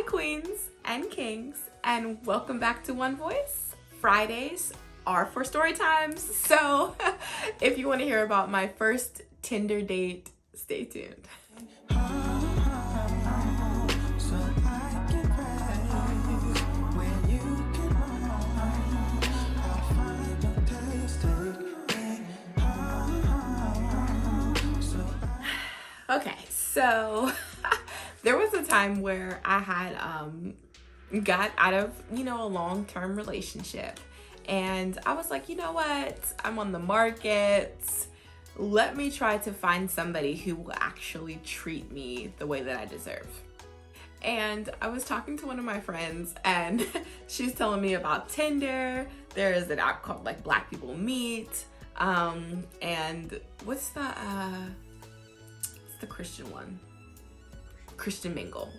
queens and kings, and welcome back to One Voice. Fridays are for story times, so if you want to hear about my first Tinder date, stay tuned. Okay, so there was a time where I had got out of, a long-term relationship. And I was like, you know what? I'm on the market. Let me try to find somebody who will actually treat me the way that I deserve. And I was talking to one of my friends and she's telling me about Tinder. There is an app called like Black People Meet. And what's the Christian one? Christian Mingle.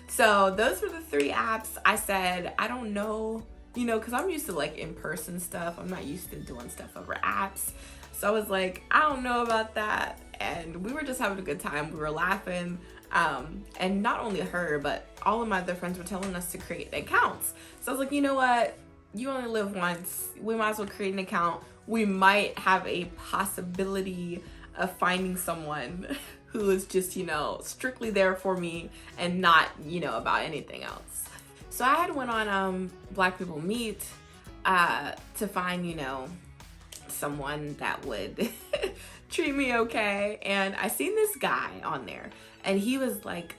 So those were the three apps. I said, I don't know, because I'm used to like in-person stuff. I'm not used to doing stuff over apps. So I was like, I don't know about that. And we were just having a good time. We were laughing. And not only her, but all of my other friends were telling us to create accounts. So I was like, you know what? You only live once. We might as well create an account. We might have a possibility of finding someone who is just, strictly there for me and not, about anything else. So I had went on Black People Meet to find, someone that would treat me okay. And I seen this guy on there and he was like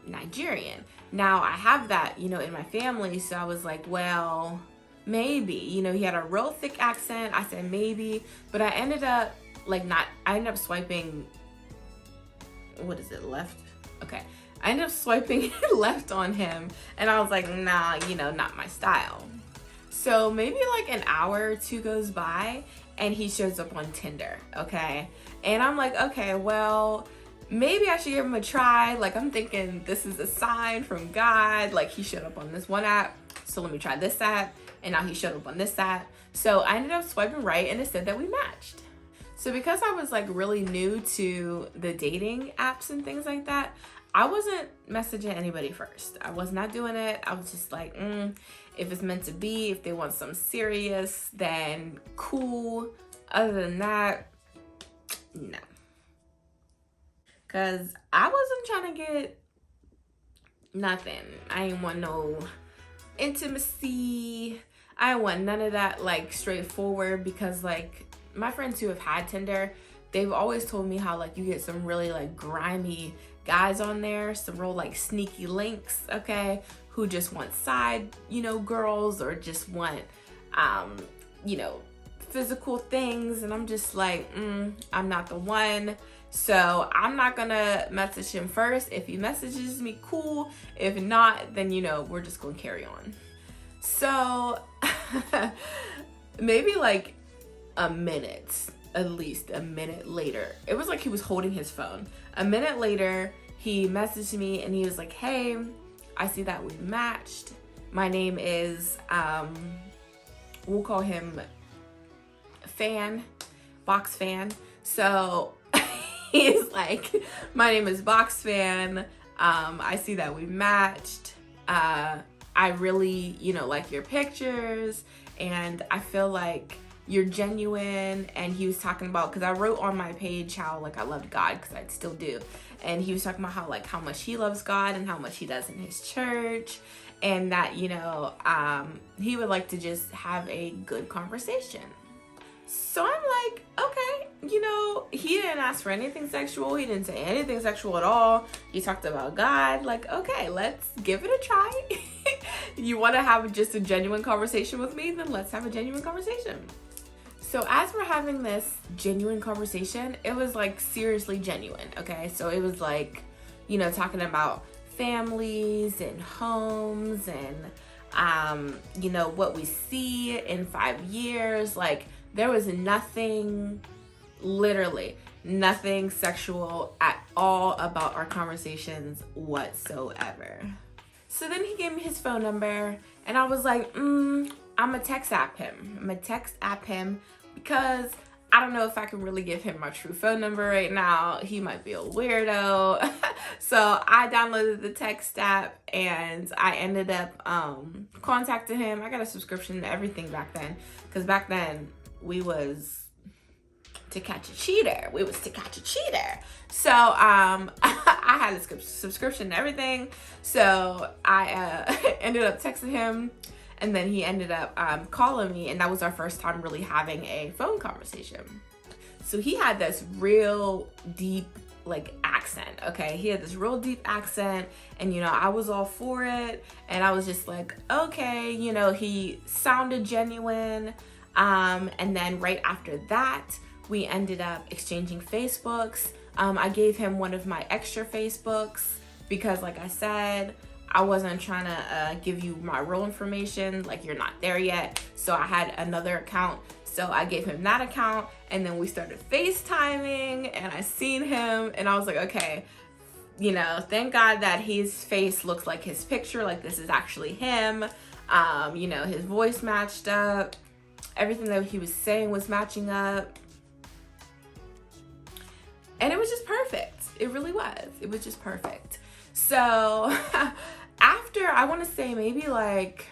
Nigerian. Now I have that, in my family. So I was like, well, maybe, he had a real thick accent. I said maybe, but I ended up swiping, left? Okay. I ended up swiping left on him and I was like, nah, not my style. So maybe like an hour or two goes by and he shows up on Tinder, okay? And I'm like, okay, well, maybe I should give him a try. Like I'm thinking this is a sign from God. Like he showed up on this one app, so let me try this app. And now he showed up on this app. So I ended up swiping right and it said that we matched. So because I was like really new to the dating apps and things like that, I wasn't messaging anybody first. I was not doing it. I was just like, if it's meant to be, if they want something serious, then cool. Other than that, no. Cause I wasn't trying to get nothing. I ain't want no intimacy. I didn't want none of that like straightforward because like my friends who have had Tinder, they've always told me how like you get some really like grimy guys on there, some real like sneaky links, okay, who just want side, girls or just want, physical things. And I'm just like, I'm not the one. So I'm not gonna message him first. If he messages me, cool. If not, then, we're just gonna carry on. So maybe like at least a minute later, it was like he was holding his phone. A minute later, he messaged me and he was like, hey, I see that we matched. My name is, we'll call him Box Fan. So he's like, my name is Box Fan. I see that we matched. I really, like your pictures and I feel like you're genuine. And he was talking about, because I wrote on my page how like I love God, because I still do, and he was talking about how much he loves God and how much he does in his church, and that he would like to just have a good conversation. So I'm like, okay, he didn't ask for anything sexual. He didn't say anything sexual at all. He talked about God. Like, okay, let's give it a try. You want to have just a genuine conversation with me? Then let's have a genuine conversation. So as we're having this genuine conversation, it was like seriously genuine, okay? So it was like, talking about families and homes and, what we see in 5 years. Like there was literally nothing sexual at all about our conversations whatsoever. So then he gave me his phone number and I was like, I'm gonna text app him because I don't know if I can really give him my true phone number right now. He might be a weirdo. So I downloaded the text app and I ended up contacting him. I got a subscription to everything back then, because back then we was to catch a cheater. So I had a subscription to everything. So I ended up texting him, and then he ended up calling me, and that was our first time really having a phone conversation. So he had this real deep like accent, okay? He had this real deep accent, and I was all for it, and I was just like, okay, he sounded genuine. And then right after that, we ended up exchanging Facebooks. I gave him one of my extra Facebooks because, like I said, I wasn't trying to give you my real information, like you're not there yet. So I had another account. So I gave him that account, and then we started FaceTiming, and I seen him, and I was like, okay, thank God that his face looks like his picture, like this is actually him. His voice matched up. Everything that he was saying was matching up. And it was just perfect. It really was. It was just perfect. So after, I want to say maybe like,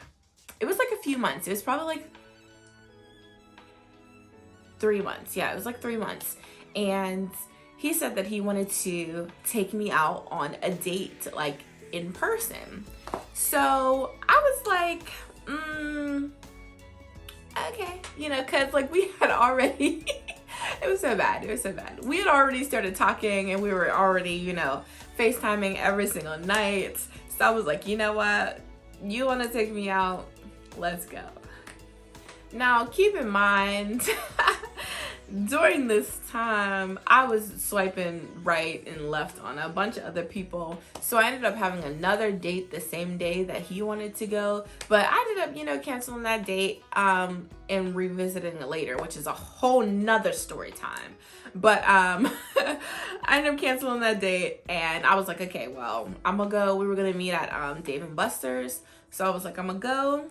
it was like a few months. It was probably like 3 months. Yeah, it was like 3 months. And he said that he wanted to take me out on a date, like in person. So I was like, okay, cause like we had already, it was so bad. We had already started talking, and we were already, FaceTiming every single night. So I was like, you know what? You want to take me out? Let's go. Now, keep in mind, during this time, I was swiping right and left on a bunch of other people. So I ended up having another date the same day that he wanted to go. But I ended up, canceling that date and revisiting it later, which is a whole nother story time. But I ended up canceling that date, and I was like, okay, well, I'm gonna go. We were gonna meet at Dave & Buster's. So I was like, I'm gonna go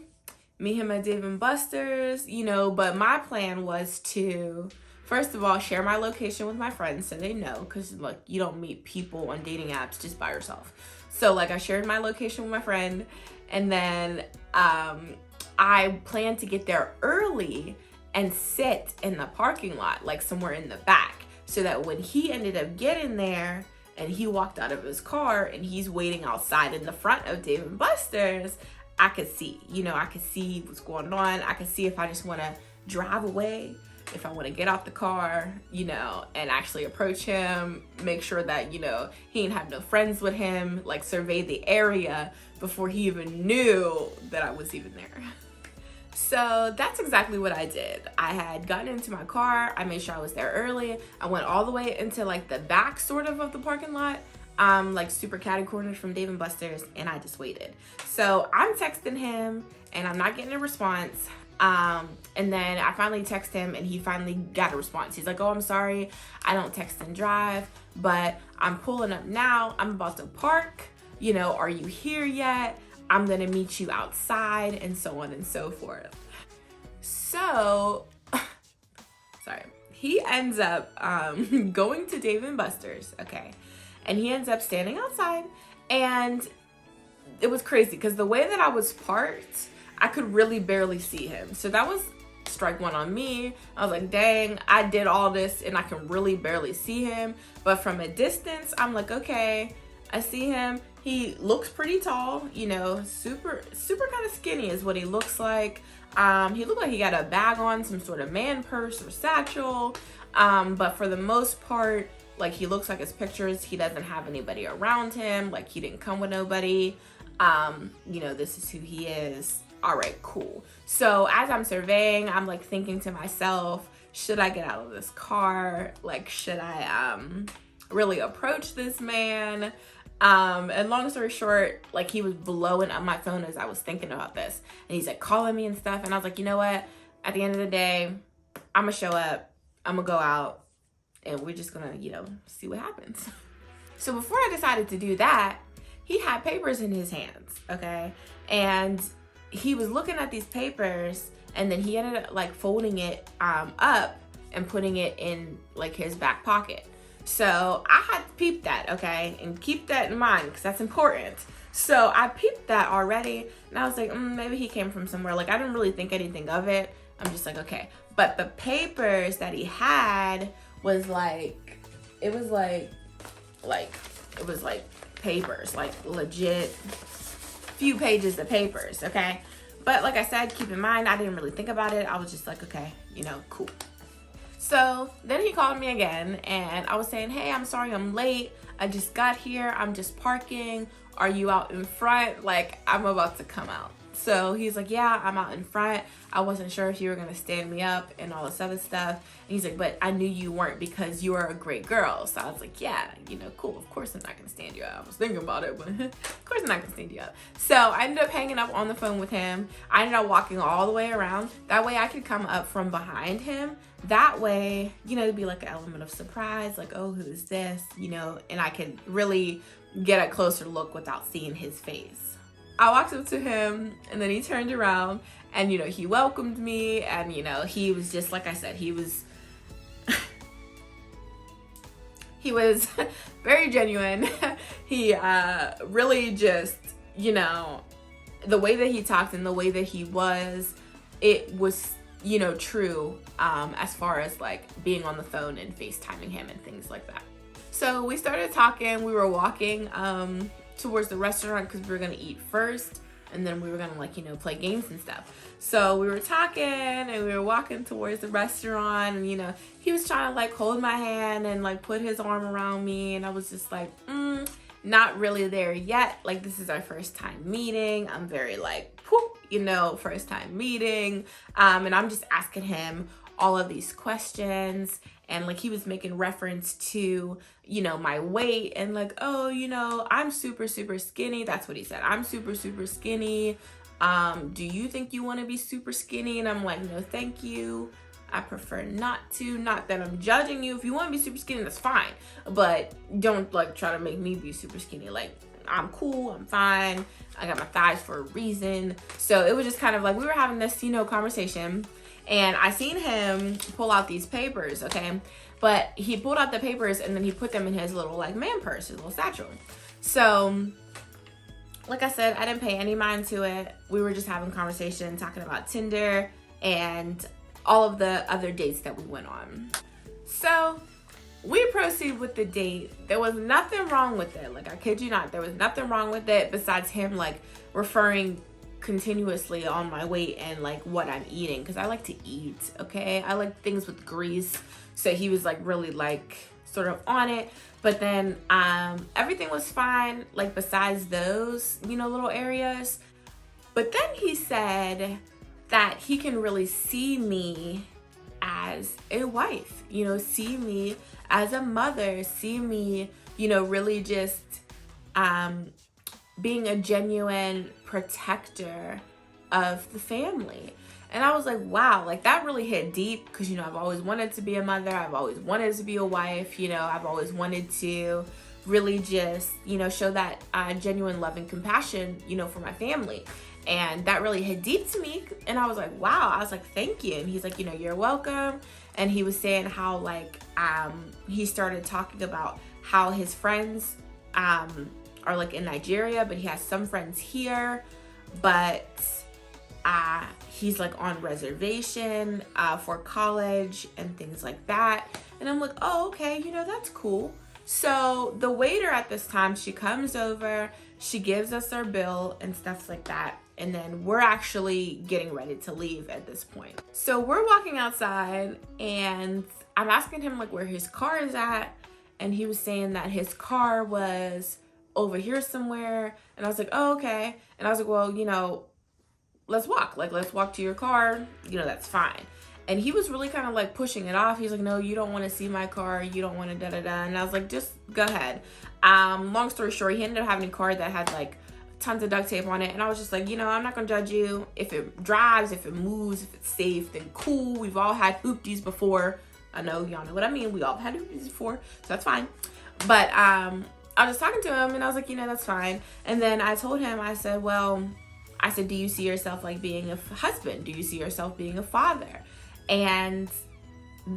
meet him at Dave & Buster's, but my plan was to, first of all, share my location with my friends so they know, because like you don't meet people on dating apps just by yourself. So like I shared my location with my friend, and then I planned to get there early and sit in the parking lot, like somewhere in the back, so that when he ended up getting there and he walked out of his car and he's waiting outside in the front of Dave & Buster's, I could see, I could see what's going on. I could see if I just want to drive away, if I want to get out the car, and actually approach him, make sure that, he didn't have no friends with him, like survey the area before he even knew that I was even there. So that's exactly what I did. I had gotten into my car. I made sure I was there early. I went all the way into like the back sort of the parking lot, like super catty cornered from Dave & Buster's, and I just waited. So I'm texting him and I'm not getting a response. And then I finally text him, and he finally got a response. He's like, oh, I'm sorry, I don't text and drive, but I'm pulling up now. I'm about to park. Are you here yet? I'm gonna meet you outside, and so on and so forth. So, sorry. He ends up going to Dave & Buster's, okay? And he ends up standing outside, and it was crazy because the way that I was parked, I could really barely see him. So that was strike one on me. I was like, dang, I did all this and I can really barely see him. But from a distance, I'm like, okay, I see him. He looks pretty tall, super kind of skinny is what he looks like. He looked like he got a bag on, some sort of man purse or satchel. But for the most part, like he looks like his pictures, he doesn't have anybody around him. Like he didn't come with nobody. This is who he is. All right, cool. So as I'm surveying, I'm like thinking to myself, should I get out of this car? Like, should I really approach this man? And long story short, like he was blowing up my phone as I was thinking about this, and he's like calling me and stuff. And I was like, you know what? At the end of the day, I'm gonna show up, I'm gonna go out, and we're just gonna, see what happens. So before I decided to do that, he had papers in his hands, okay? And he was looking at these papers, and then he ended up like folding it up and putting it in like his back pocket. So I had to peep that, okay? And keep that in mind because that's important. So I peeped that already, and I was like, maybe he came from somewhere. Like, I didn't really think anything of it. I'm just like, okay. But the papers that he had was like, it was like papers, like legit few pages of papers, okay? But like I said, keep in mind, I didn't really think about it. I was just like, okay, you know, cool. So then he called me again, and I was saying, hey, I'm sorry I'm late. I just got here. I'm just parking. Are you out in front? Like, I'm about to come out. So he's like, yeah, I'm out in front. I wasn't sure if you were going to stand me up and all this other stuff. And he's like, but I knew you weren't because you are a great girl. So I was like, yeah, you know, cool. Of course I'm not going to stand you up. I was thinking about it, but of course I'm not going to stand you up. So I ended up hanging up on the phone with him. I ended up walking all the way around. That way I could come up from behind him. That way, you know, it'd be like an element of surprise, like, oh, who is this? You know, and I could really get a closer look without seeing his face. I walked up to him, and then he turned around, and, you know, he welcomed me, and, you know, he was just, like I said, he was very genuine. He really just, you know, the way that he talked and the way that he was, it was, you know, true as far as, like, being on the phone and FaceTiming him and things like that. So we started talking. We were walking towards the restaurant because we were gonna eat first, and then we were gonna, like, you know, play games and stuff. So we were talking and we were walking towards the restaurant, and, you know, he was trying to, like, hold my hand and, like, put his arm around me, and I was just like, not really there yet. Like, this is our first time meeting. I'm very like, whoop, you know, first time meeting, and I'm just asking him all of these questions, and, like, he was making reference to, you know, my weight, and, like, oh, you know, I'm super, super skinny. That's what he said. I'm super, super skinny. Do you think you want to be super skinny? And I'm like, no, thank you. I prefer not to. Not that I'm judging you. If you want to be super skinny, that's fine. But don't, like, try to make me be super skinny. Like, I'm cool. I'm fine. I got my thighs for a reason. So it was just kind of like we were having this, you know, conversation. And I seen him pull out these papers, okay? But he pulled out the papers and then he put them in his little, like, man purse, his little satchel. So, like I said, I didn't pay any mind to it. We were just having conversation, talking about Tinder and all of the other dates that we went on. So, we proceed with the date. There was nothing wrong with it. Like, I kid you not, there was nothing wrong with it besides him, like, referring continuously on my weight and, like, what I'm eating, because I like to eat, okay? I like things with grease. So he was, like, really, like, sort of on it. But then everything was fine, like, besides those, you know, little areas. But then he said that he can really see me as a wife, you know, see me as a mother, see me, you know, really just being a genuine protector of the family. And I was like, wow, like, that really hit deep, because, you know, I've always wanted to be a mother. I've always wanted to be a wife. You know, I've always wanted to really just, you know, show that genuine love and compassion, you know, for my family. And that really hit deep to me. And I was like, wow. I was like, thank you. And he's like, you know, you're welcome. And he was saying how, like, he started talking about how his friends are, like, in Nigeria, but he has some friends here, but he's, like, on reservation for college and things like that. And I'm like, oh, okay, you know, that's cool. So the waiter at this time, she comes over, she gives us our bill and stuff like that. And then we're actually getting ready to leave at this point. So we're walking outside, and I'm asking him, like, where his car is at. And he was saying that his car was over here somewhere. And I was like, oh, okay. And I was like, well, you know, let's walk. Like, let's walk to your car. You know, that's fine. And he was really kind of, like, pushing it off. He's like, no, you don't want to see my car. You don't want to da-da-da. And I was like, just go ahead. Long story short, he ended up having a car that had, like, tons of duct tape on it. And I was just like, you know, I'm not going to judge you. If it drives, if it moves, if it's safe, then cool. We've all had hoopties before. I know, y'all know what I mean. We all had hoopties before. So that's fine. But I was talking to him, and I was like, you know, that's fine. And then I told him, I said, well, do you see yourself, like, being a husband? Do you see yourself being a father? And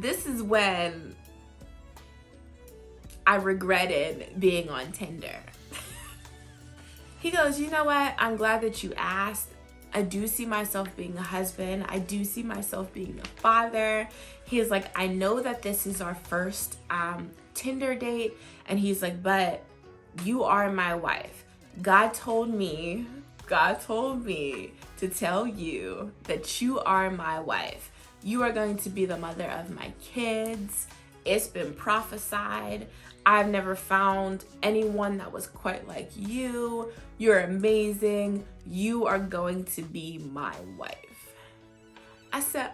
this is when I regretted being on Tinder. He goes, you know what? I'm glad that you asked. I do see myself being a husband. I do see myself being a father. He is like, I know that this is our first Tinder date. And he's like, but you are my wife. God told me to tell you that you are my wife. You are going to be the mother of my kids. It's been prophesied. I've never found anyone that was quite like you. You're amazing. You are going to be my wife. I said,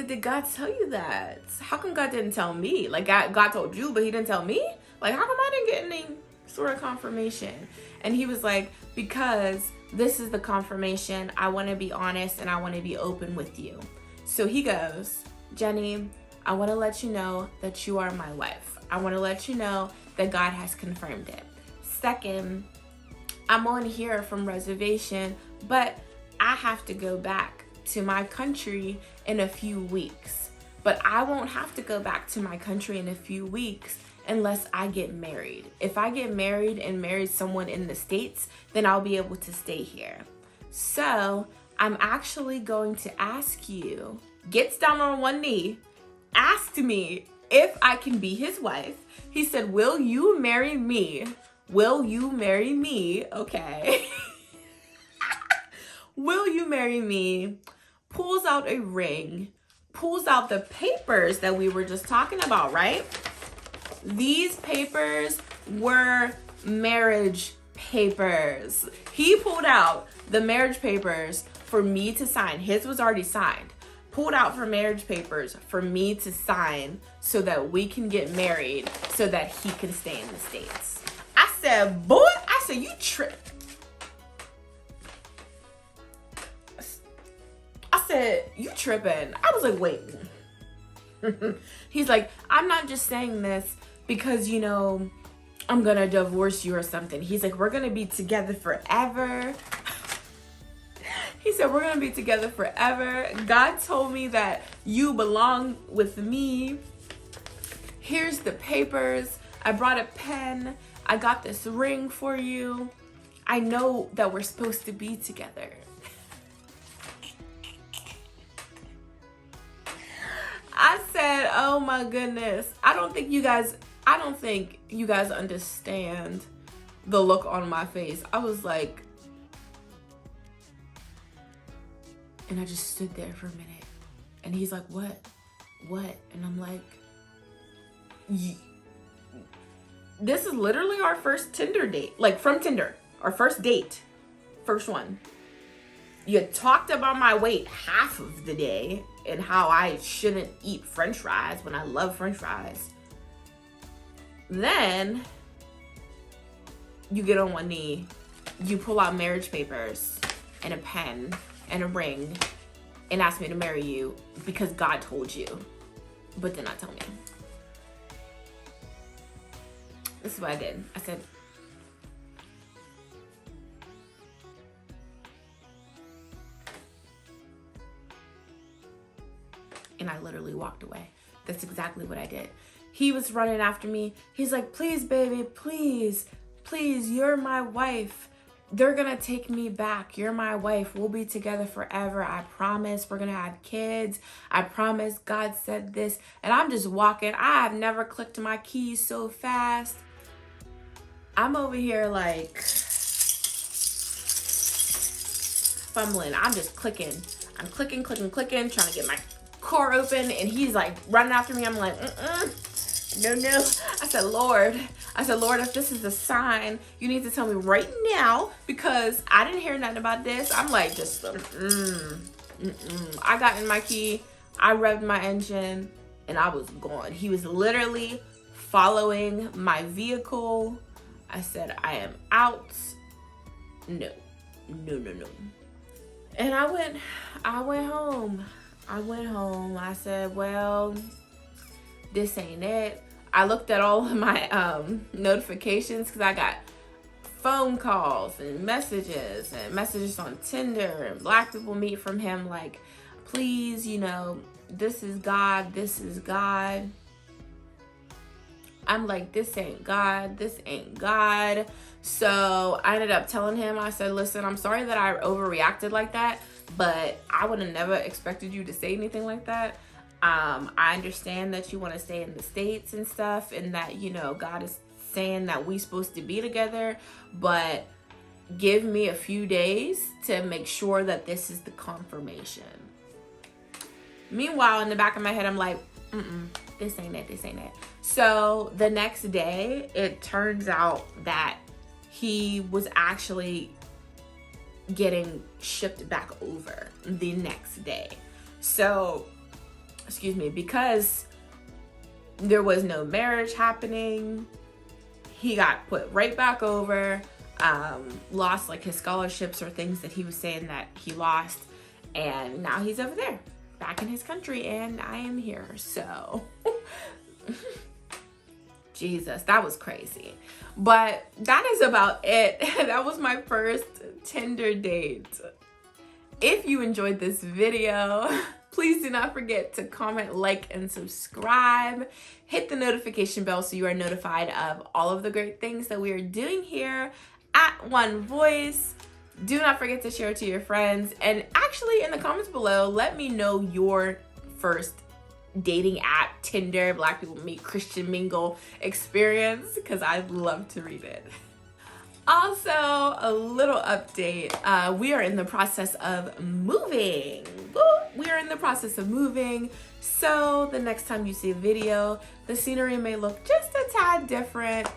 did God tell you that? How come God didn't tell me? Like God told you, but he didn't tell me? Like how come I didn't get any sort of confirmation? And he was like, because this is the confirmation. I want to be honest and I want to be open with you. So he goes, Jenny, I want to let you know that you are my wife. I want to let you know that God has confirmed it. Second, I'm on here from reservation, but I have to go back to my country in a few weeks. But I won't have to go back to my country in a few weeks unless I get married. If I get married and marry someone in the States, then I'll be able to stay here. So I'm actually going to ask you, gets down on one knee, asked me if I can be his wife. He said, will you marry me? Will you marry me? Okay. Will you marry me? Pulls out a ring, pulls out the papers that we were just talking about, right? These papers were marriage papers. He pulled out the marriage papers for me to sign. His was already signed. Pulled out for marriage papers for me to sign so that we can get married so that he can stay in the States. I said, boy, you tripped. I said, you tripping. I was like, wait. He's like, I'm not just saying this because, you know, I'm gonna divorce you or something. He's like, we're gonna be together forever. He said, we're gonna be together forever. God told me that you belong with me. Here's the papers. I brought a pen. I got this ring for you. I know that we're supposed to be together. I said, oh my goodness. I don't think you guys understand the look on my face. I was like, and I just stood there for a minute. And he's like, what? And I'm like, this is literally our first Tinder date. Like from Tinder, our first date. First one. You talked about my weight half of the day and how I shouldn't eat French fries when I love French fries. Then you get on one knee, you pull out marriage papers and a pen and a ring and ask me to marry you because God told you, but did not tell me. This is what I did. I said, and I literally walked away. That's exactly what I did. He was running after me. He's like, please, baby, please, you're my wife. They're gonna take me back. You're my wife. We'll be together forever. I promise. We're gonna have kids. I promise. God said this. And I'm just walking. I have never clicked my keys so fast. I'm over here like fumbling. I'm just clicking. I'm clicking, trying to get my car open. And he's like running after me. I'm like, no. I said, Lord, if this is a sign, you need to tell me right now because I didn't hear nothing about this. I'm like, just, I got in my key, I revved my engine, and I was gone. He was literally following my vehicle. I said, I am out. No. And I went home. I said, well, this ain't it. I looked at all of my notifications because I got phone calls and messages on Tinder and black people meet from him like, please, you know, this is God, this is God. I'm like, this ain't God, this ain't God. So I ended up telling him, I said, listen, I'm sorry that I overreacted like that, but I would have never expected you to say anything like that. I understand that you want to stay in the States and stuff, and that, you know, God is saying that we supposed to be together, but give me a few days to make sure that this is the confirmation. Meanwhile, in the back of my head, I'm like, this ain't it, this ain't it. So the next day, it turns out that he was actually getting shipped back over the next day. So, excuse me, because there was no marriage happening, he got put right back over, lost like his scholarships or things that he was saying that he lost, and now he's over there, back in his country, and I am here. So Jesus, that was crazy. But that is about it. That was my first Tinder date. If you enjoyed this video, please do not forget to comment, like, and subscribe. Hit the notification bell so you are notified of all of the great things that we are doing here at One Voice. Do not forget to share it to your friends. And actually, in the comments below, let me know your first dating app, Tinder, Black People Meet, Christian Mingle experience, because I'd love to read it. Also, a little update. We are in the process of moving. Woo! We are in the process of moving. So the next time you see a video, the scenery may look just a tad different.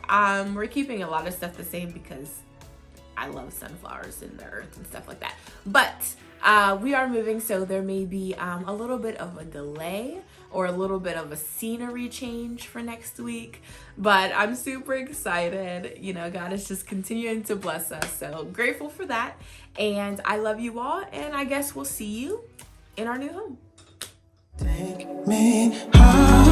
We're keeping a lot of stuff the same because I love sunflowers and the earth and stuff like that. But we are moving, so there may be a little bit of a delay or a little bit of a scenery change for next week. But I'm super excited. You know, God is just continuing to bless us. So grateful for that. And I love you all. And I guess we'll see you in our new home. Take me home.